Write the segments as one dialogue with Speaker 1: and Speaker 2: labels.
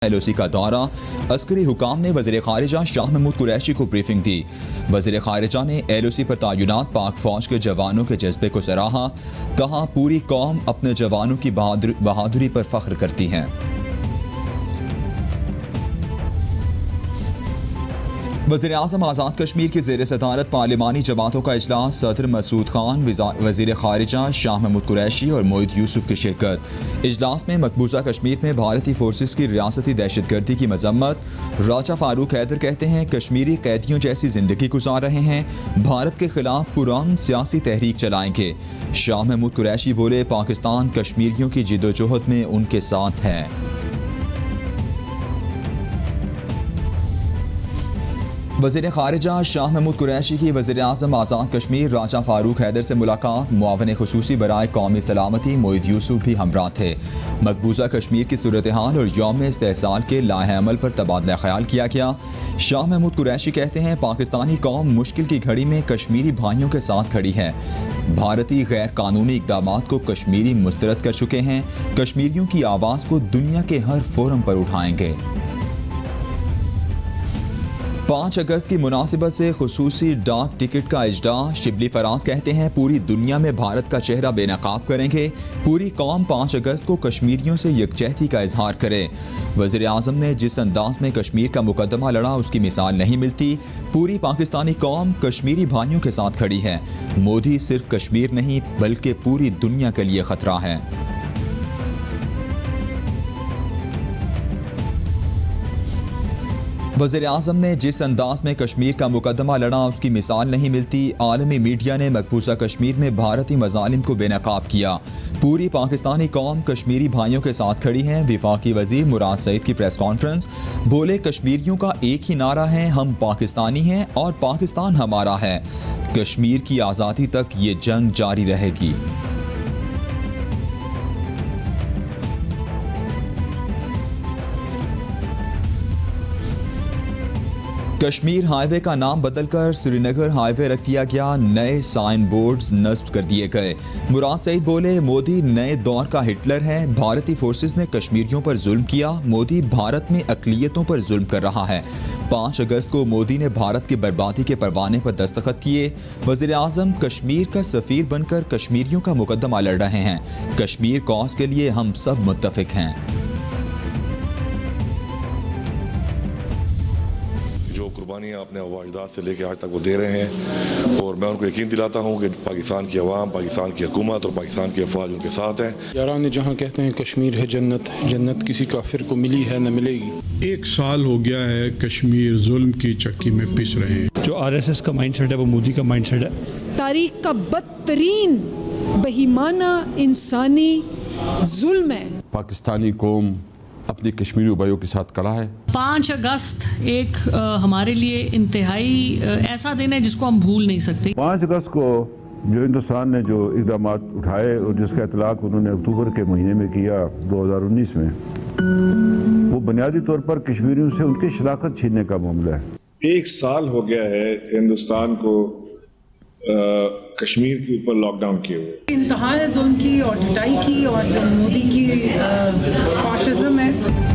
Speaker 1: LOC का दौरा। अस्करी हुकाम ने वज़ीर ख़ारिजा शाह महमूद कुरैशी को ब्रीफिंग दी। वज़ीर ख़ारिजा ने LOC पर तैनात पाक फ़ौज के जवानों के जज्बे को सराहा। कहा, पूरी कौम अपने जवानों की बहादुरी पर फ़ख्र करती है। वज़ीर आज़म आज़ाद कश्मीर की ज़ेर सदारत पार्लिमानी जमातों का इजलास। सदर मसूद खान, वज़ीर ख़ारिजा शाह महमूद कुरैशी और मोहित यूसुफ की शिरकत। इजलास में मकबूजा कश्मीर में भारतीय फोर्सेस की रियासती दहशतगर्दी की मजम्मत। राजा फारूक हैदर कहते हैं, कश्मीरी कैदियों जैसी ज़िंदगी गुजार रहे हैं, भारत के खिलाफ पुरान सियासी तहरीक चलाएंगे। शाह महमूद कुरैशी बोले, पाकिस्तान कश्मीरियों की जिद्दोजहद में उनके साथ है। वज़ीर ख़ारिजा शाह महमूद कुरैशी की वज़ीर आज़म आज़ाद कश्मीर राजा फारूक हैदर से मुलाकात। मुआवन ख़ुसूसी बराए कौमी सलामती मोहित यूसुफ भी हमरा थे। मकबूजा कश्मीर की सूरत हाल और यौम इस्तेहसाल के लाहे अमल पर तबादला ख्याल किया गया। शाह महमूद कुरैशी कहते हैं, पाकिस्तानी कौम मुश्किल की घड़ी में कश्मीरी भाइयों के साथ खड़ी है। भारतीय गैर कानूनी इक़दामात को कश्मीरी मुस्तरद कर चुके हैं। कश्मीरियों की आवाज़ को दुनिया के हर फोरम पर उठाएंगे। 5 अगस्त की मुनासिबत से खुसूसी डाक टिकट का इजरा। शिबली फराज कहते हैं, पूरी दुनिया में भारत का चेहरा बेनकाब करेंगे। पूरी कौम 5 अगस्त को कश्मीरियों से यकजहती का इजहार करे। वज़ीर आज़म ने जिस अंदाज में कश्मीर का मुकदमा लड़ा, उसकी मिसाल नहीं मिलती। पूरी पाकिस्तानी कौम कश्मीरी भाइयों के साथ खड़ी है। मोदी सिर्फ कश्मीर नहीं बल्कि पूरी दुनिया के लिए खतरा है। वज़ीर आज़म ने जिस अंदाज में कश्मीर का मुकदमा लड़ा, उसकी मिसाल नहीं मिलती। आलमी मीडिया ने मकबूजा कश्मीर में भारतीय मज़ालिम को बेनकाब किया। पूरी पाकिस्तानी कौम कश्मीरी भाइयों के साथ खड़ी है। वफाकी वज़ीर मुराद सईद की प्रेस कॉन्फ्रेंस। बोले, कश्मीरियों का एक ही नारा है, हम पाकिस्तानी हैं और पाकिस्तान हमारा है। कश्मीर की आज़ादी तक ये जंग जारी रहेगी। कश्मीर हाईवे का नाम बदलकर श्रीनगर हाईवे रख दिया गया। नए साइन बोर्ड्स नस्ब कर दिए गए। मुराद सईद बोले, मोदी नए दौर का हिटलर है। भारतीय फोर्सेस ने कश्मीरियों पर जुल्म किया। मोदी भारत में अक़लियतों पर जुल्म कर रहा है। 5 अगस्त को मोदी ने भारत की बर्बादी के परवाने पर दस्तखत किए। वज़ीर आज़म कश्मीर का सफ़ीर बनकर कश्मीरियों का मुकदमा लड़ रहे हैं। कश्मीर कॉज के लिए हम सब मुत्तफ़िक हैं।
Speaker 2: कुर्बानियाँ अपने अजदाद से लेकर आज तक वो दे रहे हैं और मैं उनको यकीन दिलाता हूँ कि पाकिस्तान की अवाम, पाकिस्तान की हुकूमत और पाकिस्तान की अफवाज उनके साथ हैं।
Speaker 3: यारान जहाँ कहते हैं कश्मीर है जन्नत, जन्नत किसी काफिर को मिली है न मिलेगी।
Speaker 4: 1 साल हो गया है कश्मीर जुल्म की चक्की में पिस रहे हैं।
Speaker 5: जो RSS का माइंडसेट है वो मोदी का माइंडसेट है।
Speaker 6: तारीख का बदतरीन बेईमाना इंसानी जुल्म है।
Speaker 7: पाकिस्तानी कौम अपनी कश्मीरी भाइयों के साथ खड़ा है।
Speaker 8: 5 अगस्त एक हमारे लिए इंतहाई ऐसा दिन है जिसको हम भूल नहीं सकते।
Speaker 9: 5 अगस्त को जो हिंदुस्तान ने जो इक़दाम उठाए और जिसका इतलाक़ उन्होंने अक्टूबर के महीने में किया 2019 में, वो बुनियादी तौर पर कश्मीरियों से उनकी शनाख्त छीनने का मामला है।
Speaker 10: 1 साल हो गया है हिंदुस्तान को कश्मीर के ऊपर लॉकडाउन किए हुए।
Speaker 6: इंतहा है जुल्म की और ढिटाई की और जो मोदी की फाशिज्म है।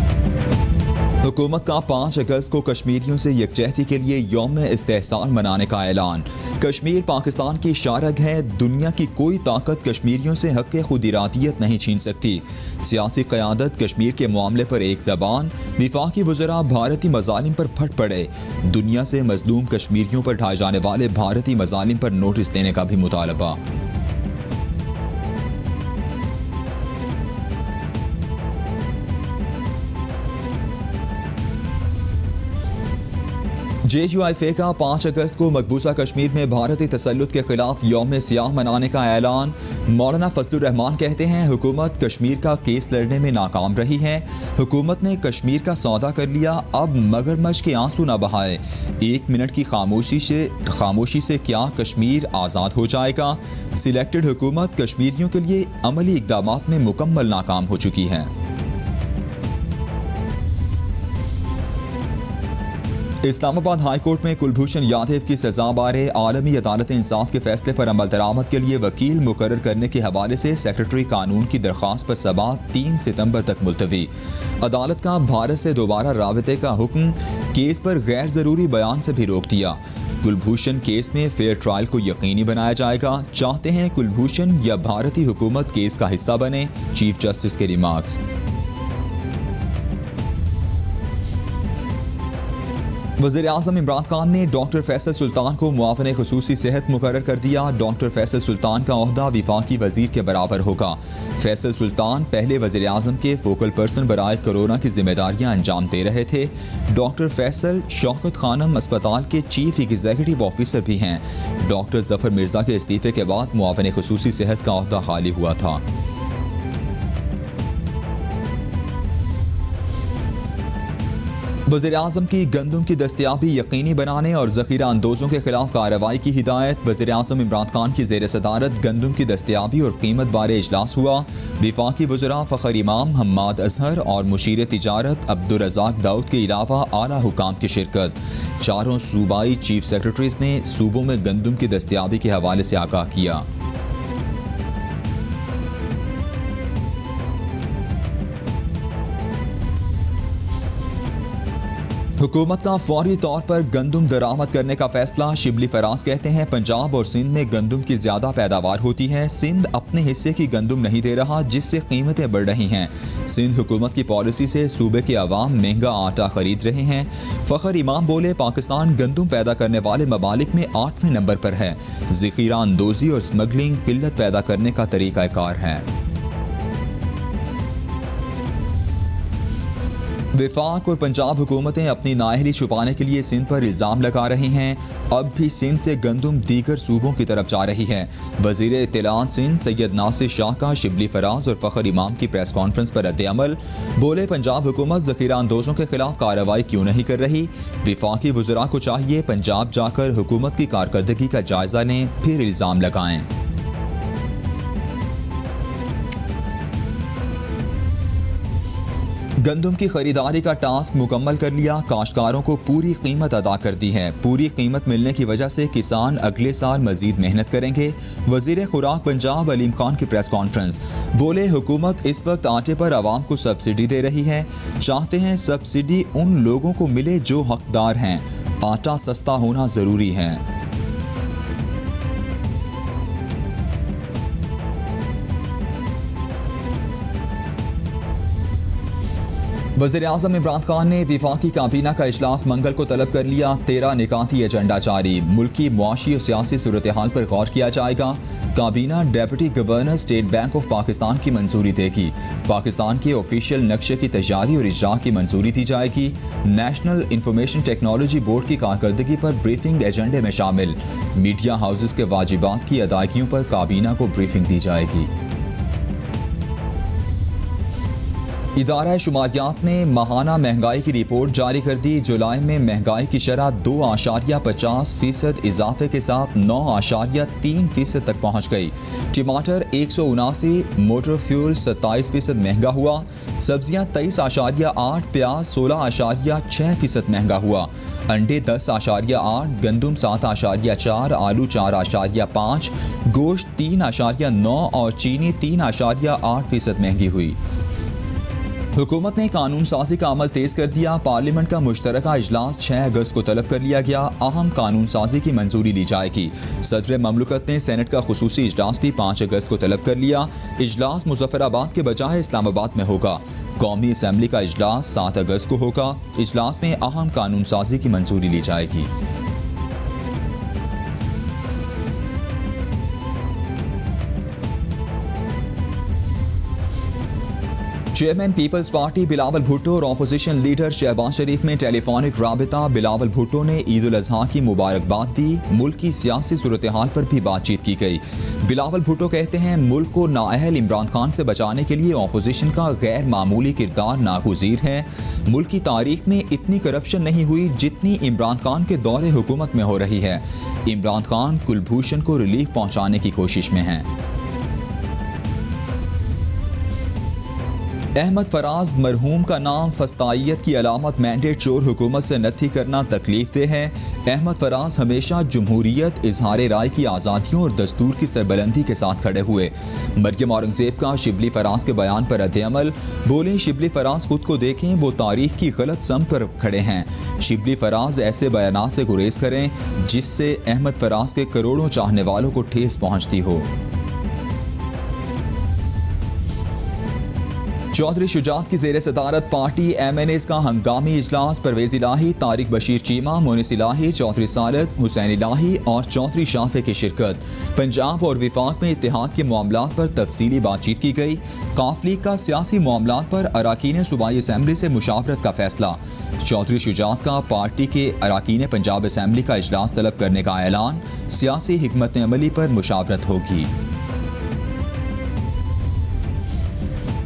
Speaker 1: हुकूमत का 5 अगस्त को कश्मीरियों से यकजहती के लिए यौम इस्तेहसाल मनाने का ऐलान। कश्मीर पाकिस्तान की शारग है। दुनिया की कोई ताकत कश्मीरियों से हक़ खुद इरादियत नहीं छीन सकती। सियासी क़यादत कश्मीर के मामले पर एक ज़बान। वफाकी वज़रा भारतीय मज़ालिम पर फट पड़े। दुनिया से मज़लूम कश्मीरियों पर ढाए जाने वाले भारतीय मज़ालिम पर नोटिस लेने का भी मुतालबा। JUIFA का 5 अगस्त को मकबूजा कश्मीर में भारतीय तसल्लुत के खिलाफ यौम सियाह मनाने का ऐलान। मौलाना फजलुर रहमान कहते हैं, हुकूमत कश्मीर का केस लड़ने में नाकाम रही है। हुकूमत ने कश्मीर का सौदा कर लिया, अब मगरमच्छ के आंसू न बहाए। 1 मिनट की खामोशी से क्या कश्मीर आज़ाद हो जाएगा? सिलेक्टेड हुकूमत कश्मीरियों के लिए अमली इक़दामात में मुकम्मल नाकाम हो चुकी है। इस्लामाबाद हाई कोर्ट में कुलभूषण यादव की सजा बारे आलमी अदालत इंसाफ के फैसले पर अमल दरामद के लिए वकील मुकर्रर करने के हवाले से सेक्रेटरी कानून की दरख्वास्त पर समाअत 3 सितंबर तक मुलतवी। अदालत का भारत से दोबारा राबते का हुक्म, केस पर गैर जरूरी बयान से भी रोक दिया। कुलभूषण केस में फेयर ट्रायल को यकीनी बनाया जाएगा। चाहते हैं कुलभूषण या भारतीय हुकूमत केस का हिस्सा बने, चीफ जस्टिस के रिमार्क्स। वज़ीर-ए-आज़म इमरान खान ने डॉक्टर फैसल सुल्तान को मुआविन खुसूसी सेहत मुकर्रर कर दिया। डॉक्टर फैसल सुल्तान का ओहदा वफाकी वजीर के बराबर होगा। फैसल सुल्तान पहले वज़ीर-ए-आज़म के फोकल पर्सन बराए कोरोना की जिम्मेदारियां अंजाम दे रहे थे। डॉक्टर फैसल शौकत खानम अस्पताल के चीफ एग्जीक्यूटिव ऑफिसर भी हैं। डॉक्टर जफर मिर्जा के इस्तीफे के बाद मुआविन खुसूसी सेहत का ओहदा खाली हुआ था। वज़ीर-ए-आज़म की गंदम की दस्तयाबी यकीनी बनाने और ज़ख़ीरा अंदोज़ों के खिलाफ कार्रवाई की हिदायत। वज़ीर-ए-आज़म इमरान खान की ज़ेर सदारत गंदम की दस्तयाबी और कीमत बारे इजलास हुआ। वफाकी वज़रा फ़खर इमाम, हम्माद अजहर और मुशीर तिजारत अब्दुल रज़ाक दाऊद के अलावा आला हुकाम की शिरकत। चारों सूबाई चीफ सेक्रेटरीज ने सूबों में गंदम की दस्तयाबी के हवाले से आगाह किया। हुकूमत का फौरी तौर पर गंदम दरामद करने का फैसला। शिबली फराज कहते हैं पंजाब और सिंध में गंदम की ज्यादा पैदावार होती है। सिंध अपने हिस्से की गंदम नहीं दे रहा, जिससे कीमतें बढ़ रही हैं। सिंध हुकूमत की पॉलिसी से सूबे के अवाम महंगा आटा खरीद रहे हैं। फ़खर इमाम बोले पाकिस्तान गंदम पैदा करने वाले ममालिक में 8वें नंबर पर है। ज़ख़ीरा अंदोज़ी और स्मगलिंग किल्लत पैदा करने का तरीक़ाकार है। वफाक और पंजाब हुकूमतें अपनी नाअहली छुपाने के लिए सिंध पर इल्ज़ाम लगा रही हैं। अब भी सिंध से गंदम दीगर सूबों की तरफ जा रही है। वज़ीर इत्तलात सिंध सैयद नासिर शाह का शिबली फराज और फ़खर इमाम की प्रेस कॉन्फ्रेंस पर रद्द-ए-अमल। बोले पंजाब हुकूमत ज़ख़ीरा अंदोज़ों के खिलाफ कार्रवाई क्यों नहीं कर रही। वफाकी वज़रा को चाहिए पंजाब जाकर हुकूमत की कारकर्दगी का जायज़ा लें, फिर इल्ज़ाम लगाएं। गंदम की खरीदारी का टास्क मुकम्मल कर लिया। काश्तकारों को पूरी कीमत अदा कर दी है। पूरी कीमत मिलने की वजह से किसान अगले साल मजीद मेहनत करेंगे। वजीर खुराक पंजाब अलीम खान की प्रेस कॉन्फ्रेंस। बोले हुकूमत इस वक्त आटे पर आवाम को सब्सिडी दे रही है। चाहते हैं सब्सिडी उन लोगों को मिले जो हकदार हैं। आटा सस्ता होना जरूरी है। वज़ीर-ए-आज़म इमरान खान ने वफाकी काबीना का इजलास मंगल को तलब कर लिया। 13 निकाती एजेंडा जारी। मुल्की मुआशी और सियासी सूरत हाल पर गौर किया जाएगा। काबीना deputy governor state bank of Pakistan की मंजूरी देगी। पाकिस्तान के ऑफिशियल नक्शे की तैयारी और इजरा की मंजूरी दी जाएगी। नेशनल इंफॉर्मेशन टेक्नोलॉजी बोर्ड की कारकर्दगी पर ब्रीफिंग एजेंडे में शामिल। मीडिया हाउसेस के वाजिबात की अदायगियों पर काबीना को ब्रीफिंग दी जाएगी। इदारा शुमारियात ने माहाना महंगाई की रिपोर्ट जारी कर दी। जुलाई में महंगाई की शरह 2.50% इजाफे के साथ 9.3% तक पहुँच गई। टमाटर 179, मोटर फ्यूल 27% महंगा हुआ। सब्जियां 23.8, प्याज 16.6% महंगा हुआ। अंडे 10.8, गंदम 7.4, आलू 4.5, गोश्त 3.9 और चीनी 3.8% महंगी हुई। हुकूमत ने कानून साजी का अमल तेज कर दिया। पार्लियामेंट का मुश्तरका इजलास 6 अगस्त को तलब कर लिया गया। अहम कानून साजी की मंजूरी ली जाएगी। सदर ममलकत ने सेनेट का खुसूसी इजलास भी 5 अगस्त को तलब कर लिया। इजलास मुजफ्फराबाद के बजाय इस्लामाबाद में होगा। कौमी असम्बली का इजलास 7 अगस्त को होगा। इजलास में अहम कानून साजी की मंजूरी ली जाएगी। चेयरमैन पीपल्स पार्टी बिलावल भुट्टो और अपोजिशन लीडर शहबाज शरीफ में टेलीफोनिक राबिता। बिलावल भुट्टो ने ईद उल अजहा की मुबारकबाद दी। मुल्क की सियासी सूरत हाल पर भी बातचीत की गई। बिलावल भुट्टो कहते हैं मुल्क को नाअहल इमरान खान से बचाने के लिए अपोजिशन का गैर मामूली किरदार नागुज़ीर है। मुल्क की तारीख में इतनी करप्शन नहीं हुई जितनी इमरान खान के दौरे हुकूमत में हो रही है। इमरान खान कुलभूषण को रिलीफ पहुँचाने की कोशिश में हैं। अहमद फराज मरहूम का नाम फस्तायत की अलामत मैंडेट चोर हुकूमत से नत्थी करना तकलीफ दे है। अहमद फराज हमेशा जमहूरियत, इजहार राय की आज़ादियों और दस्तूर की सरबलंदी के साथ खड़े हुए। मरियम औरंगजेब का शिबली फराज के बयान पर रद्द-ए-अमल। बोले शिबली फराज खुद को देखें, वो तारीख की गलत सम पर खड़े हैं। शिबली फराज ऐसे बयानात से गुरेज करें जिससे अहमद फराज के करोड़ों चाहने वालों को ठेस पहुँचती हो। चौधरी शुजात की ज़ेर सदारत पार्टी MNAs का हंगामी इजलास। परवेज इलाही, तारिक बशीर चीमा, मोनिस इलाही, चौधरी सालक, हुसैन इलाही और चौधरी शाफे की शिरकत। पंजाब और विफाक में इत्तेहाद के मामलात पर तफसीली बातचीत की गई। काफ लीग का सियासी मामलात पर अराकीन सूबाई असम्बली से मुशावरत का फैसला। चौधरी शुजात का पार्टी के अराकीन पंजाब असम्बली का इजलास तलब करने का ऐलान। सियासी हिकमत अमली पर मुशावरत होगी।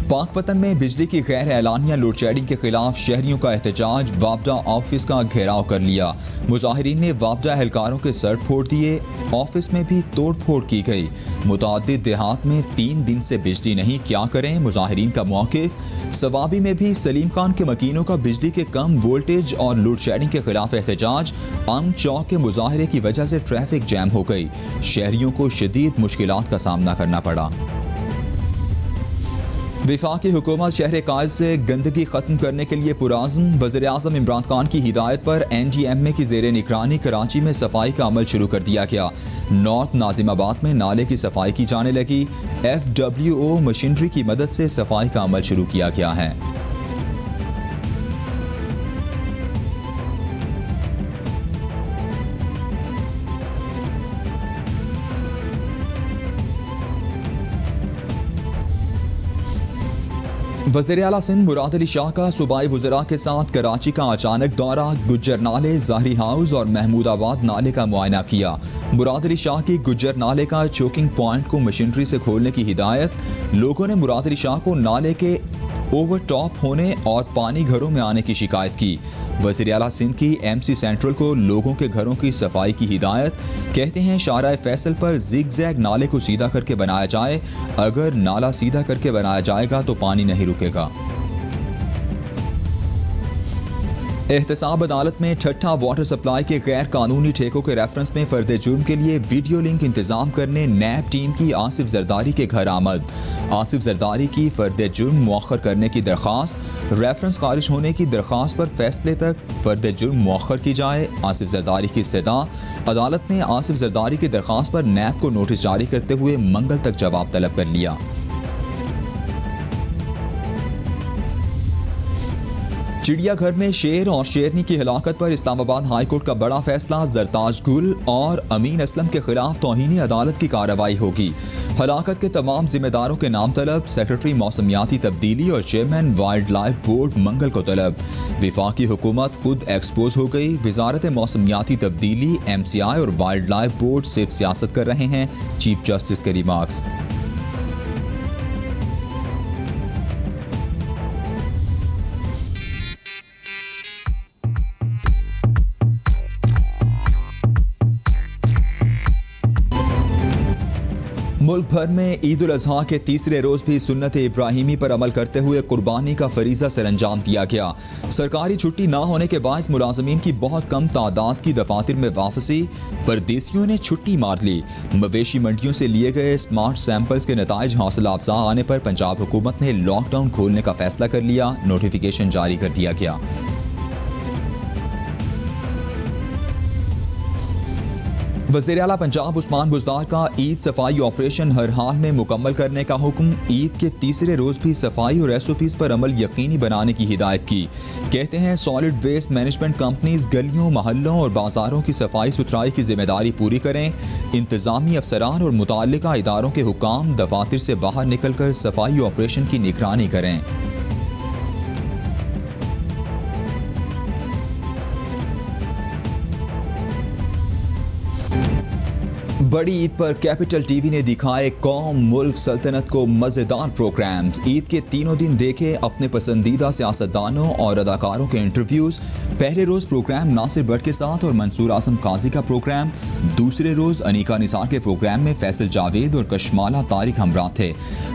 Speaker 1: पाकपतन में बिजली की गैर एलानिया लोड शेडिंग के खिलाफ शहरियों का एहतजाज। वापडा ऑफिस का घेराव कर लिया। मुजाहिरीन ने वापडा एहलकारों के सर फोड़ दिए। ऑफिस में भी तोड़ फोड़ की गई। मुतादिद देहात में 3 दिन से बिजली नहीं, क्या करें? मुजाहिरीन का मौक़िफ़। सवाबी में भी सलीम खान के मकीनों का बिजली के कम वोल्टेज और लोड शेडिंग के खिलाफ एहतजाज। आम चौक के मुजाहरे की वजह से ट्रैफिक जैम हो गई। शहरियों को शदीद मुश्किलात का सामना करना पड़ा। विफाकी हुकूमत शहर कायल से गंदगी खत्म करने के लिए पुराज़्म। वज़ीर-ए-आज़म इमरान खान की हिदायत पर NDMA की ज़ेर निगरानी कराची में सफाई का अमल शुरू कर दिया गया। नॉर्थ नाजिमाबाद में नाले की सफाई की जाने लगी। FWO मशीनरी की मदद से सफाई का अमल शुरू किया गया है। वज़ीर आला सिंध मुराद अली शाह का सूबाई वज़रा के साथ कराची का अचानक दौरा। गुज्जर नाले, ज़ाहरी हाउस और महमूदाबाद नाले का मुआयना किया। मुराद अली शाह की गुज्जर नाले का चोकिंग पॉइंट को मशीनरी से खोलने की हिदायत। लोगों ने मुराद अली शाह को नाले के ओवरटॉप होने और पानी घरों में आने की शिकायत की। वज़ीर आला सिंध की MC सेंट्रल को लोगों के घरों की सफाई की हिदायत। कहते हैं शाहराह फैसल पर जिग जैग नाले को सीधा करके बनाया जाए। अगर नाला सीधा करके बनाया जाएगा तो पानी नहीं रुकेगा। एहतसाब अदालत में ठट्ठा वाटर सप्लाई के गैर कानूनी ठेकों के रेफरेंस में फर्द जुर्म के लिए वीडियो लिंक इंतजाम करने नैब टीम की आसिफ जरदारी के घर आमद। आसिफ जरदारी की फर्द जुर्म मुअख्खर करने की दरख्वास्त। रेफरेंस खारिज होने की दरख्वास्त पर फैसले तक फर्द जुर्म मुअख्खर की जाए। आसिफ जरदारी की इस्तदा। अदालत ने आसिफ जरदारी की दरख्वास्त पर नैब को नोटिस जारी करते हुए मंगल तक जवाब तलब कर लिया। चिड़ियाघर में शेर और शेरनी की हिलाकत पर इस्लामाबाद हाई कोर्ट का बड़ा फैसला। जरताज गुल और अमीन असलम के खिलाफ तौहीनी अदालत की कार्रवाई होगी। हलाकत के तमाम जिम्मेदारों के नाम तलब। सेक्रेटरी मौसमियाती तब्दीली और चेयरमैन वाइल्ड लाइफ बोर्ड मंगल को तलब। विफाकी हुकूमत खुद एक्सपोज हो गई। वजारत मौसमियाती तब्दीली, MCI और वाइल्ड लाइफ बोर्ड सिर्फ सियासत कर रहे हैं। चीफ जस्टिस के रिमार्क्स। मुल्क भर में ईद उल अज़हा के तीसरे रोज़ भी सुन्नत इब्राहिमी पर अमल करते हुए कुर्बानी का फरीज़ा सरअंजाम दिया गया। सरकारी छुट्टी ना होने के बायस मुलाजमीन की बहुत कम तादाद की दफातर में वापसी। परदेसियों ने छुट्टी मार ली। मवेशी मंडियों से लिए गए स्मार्ट सैंपल्स के नताइज हौसला अफजा आने पर पंजाब हुकूमत ने लॉकडाउन खोलने का फैसला कर लिया। नोटिफिकेशन जारी कर दिया गया। वज़ीर आला पंजाब उस्मान बुज़दार का ईद सफाई ऑपरेशन हर हाल में मुकम्मल करने का हुक्म। ईद के तीसरे रोज़ भी सफाई और SOPs पर अमल यकीनी बनाने की हिदायत की। कहते हैं सॉलिड वेस्ट मैनेजमेंट कंपनीज गलियों, महल्लों और बाजारों की सफाई सुथराई की जिम्मेदारी पूरी करें। इंतजामी अफसरान और मुताल्लिका इदारों के हुक्काम दफातर से बाहर निकल कर सफाई ऑपरेशन की निगरानी करें। बड़ी ईद पर कैपिटल टीवी ने दिखाए कौम मुल्क सल्तनत को मज़ेदार प्रोग्राम्स। ईद के तीनों दिन देखे अपने पसंदीदा सियासतदानों और अदाकारों के इंटरव्यूज़। पहले रोज़ प्रोग्राम नासिर भट्ट के साथ और मंसूर आजम काजी का प्रोग्राम। दूसरे रोज़ अनीका निसार के प्रोग्राम में फैसल जावेद और कशमाला तारिक हमरा थे।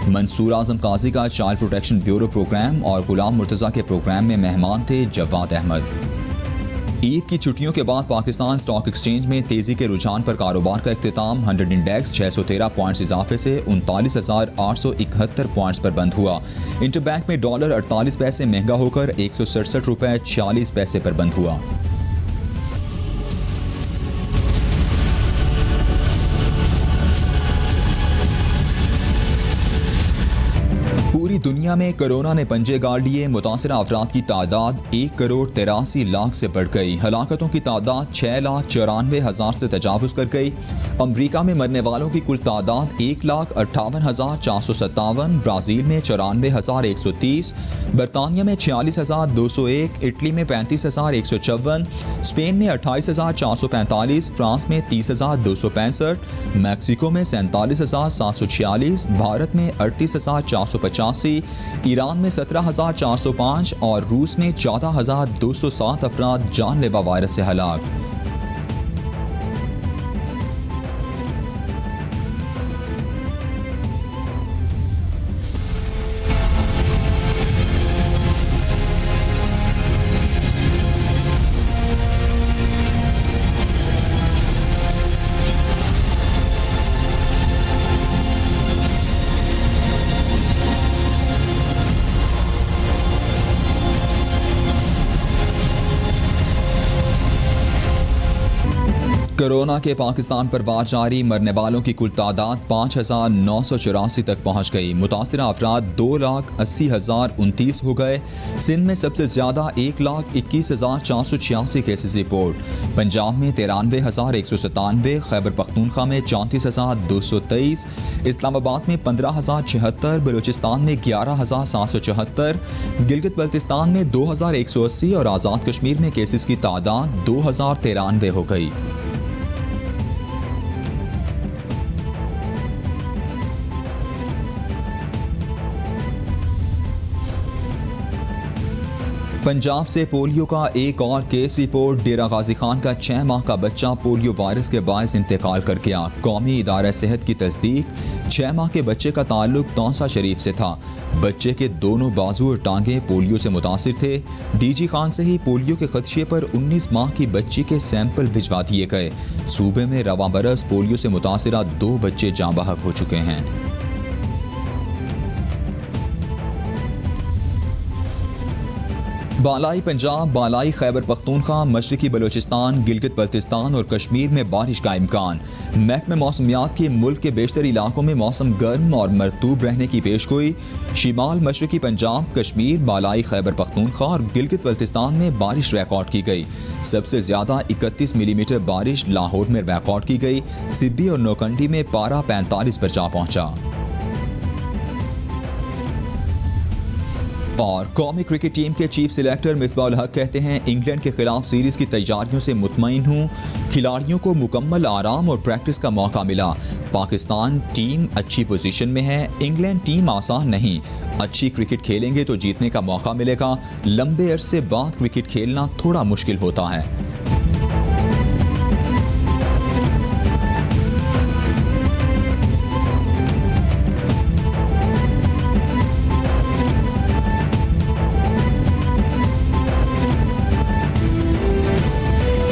Speaker 1: मंसूर आजम काजी का चाइल्ड प्रोटेक्शन ब्यूरो प्रोग्राम और गुलाम मुर्तज़ा के प्रोग्राम में मेहमान थे जवाद अहमद। ईद की छुट्टियों के बाद पाकिस्तान स्टॉक एक्सचेंज में तेजी के रुझान पर कारोबार का इख्तिताम। 100 इंडेक्स 613 पॉइंट्स इजाफे से 39,871 पॉइंट्स पर बंद हुआ। इंटरबैंक में डॉलर 48 पैसे महंगा होकर 167 रुपये 46 पैसे पर बंद हुआ। पूरी दुनिया में कोरोना ने पंजे गाड़ लिए। मुतासरा अफराद की तादाद 1,83,00,000 से बढ़ गई। हलाकतों की तादाद 6,94,000 से तजावुज कर गई। अमरीका में मरने वालों की कुल तादाद 1,58,457, ब्राज़ील में 94,130, बरतानिया में 46,201, इटली में 35,154, स्पेन में 28,445, फ्रांस में 30,265, मैक्सिको में 47,746, भारत में 38,450, ईरान में 17,405 और रूस में 14,207 अफराद जानलेवा वायरस से हलाक। कोरोना के पाकिस्तान पर वार जारी। मरने वालों की कुल तादाद 5,984 तक पहुँच गई। मुतासरा अफराद 2,80,029 हो गए। सिंध में सबसे ज़्यादा 1,21,486 केसेस रिपोर्ट। पंजाब में 93,197, खैबर पख्तूनख्वा में 34,223, इस्लामाबाद में 15,076, बलूचिस्तान में 11,774, गिलगित बल्तिस्तान में 2,180 और आज़ाद कश्मीर में केसेस की तादाद 2,093 हो गई। पंजाब से पोलियो का एक और केस रिपोर्ट। डेरा गाजी खान का 6 माह का बच्चा पोलियो वायरस के बायस इंतकाल कर गया। कौमी इदारा सेहत की तस्दीक। 6 माह के बच्चे का ताल्लुक तौसा शरीफ से था। बच्चे के दोनों बाजू और टांगे पोलियो से मुतासिर थे। डीजी खान से ही पोलियो के खदशे पर 19 माह की बच्ची के सैंपल भिजवा दिए गए। सूबे में रवां बरस पोलियो से मुतासिरा 2 बच्चे जाँ बहक हो चुके हैं। बालाई पंजाब, बालाई खैबर पख्तूनख्वा, मशरकी बलूचिस्तान, गिलगित बल्तिस्तान और कश्मीर में बारिश का इम्कान। महकमे मौसमियात की मुल्क के बेशतर इलाकों में मौसम गर्म और मरतूब रहने की पेशगोई। शिमाल मशरकी पंजाब, कश्मीर, बालाई खैबर पख्तूनख्वा और गिलगित बल्तिस्तान में बारिश रिकॉर्ड की गई। सबसे ज़्यादा 31 मिलीमीटर बारिश लाहौर में रिकॉर्ड की गई। सिब्बी और नौकंडी में पारा 45 पर जा पहुँचा। और कौमी क्रिकेट टीम के चीफ सिलेक्टर मिसबाह उल हक कहते हैं, इंग्लैंड के खिलाफ सीरीज की तैयारियों से मुतमईन हूँ। खिलाड़ियों को मुकम्मल आराम और प्रैक्टिस का मौका मिला। पाकिस्तान टीम अच्छी पोजीशन में है। इंग्लैंड टीम आसान नहीं। अच्छी क्रिकेट खेलेंगे तो जीतने का मौका मिलेगा। लंबे अरसे बाद क्रिकेट खेलना थोड़ा मुश्किल होता है।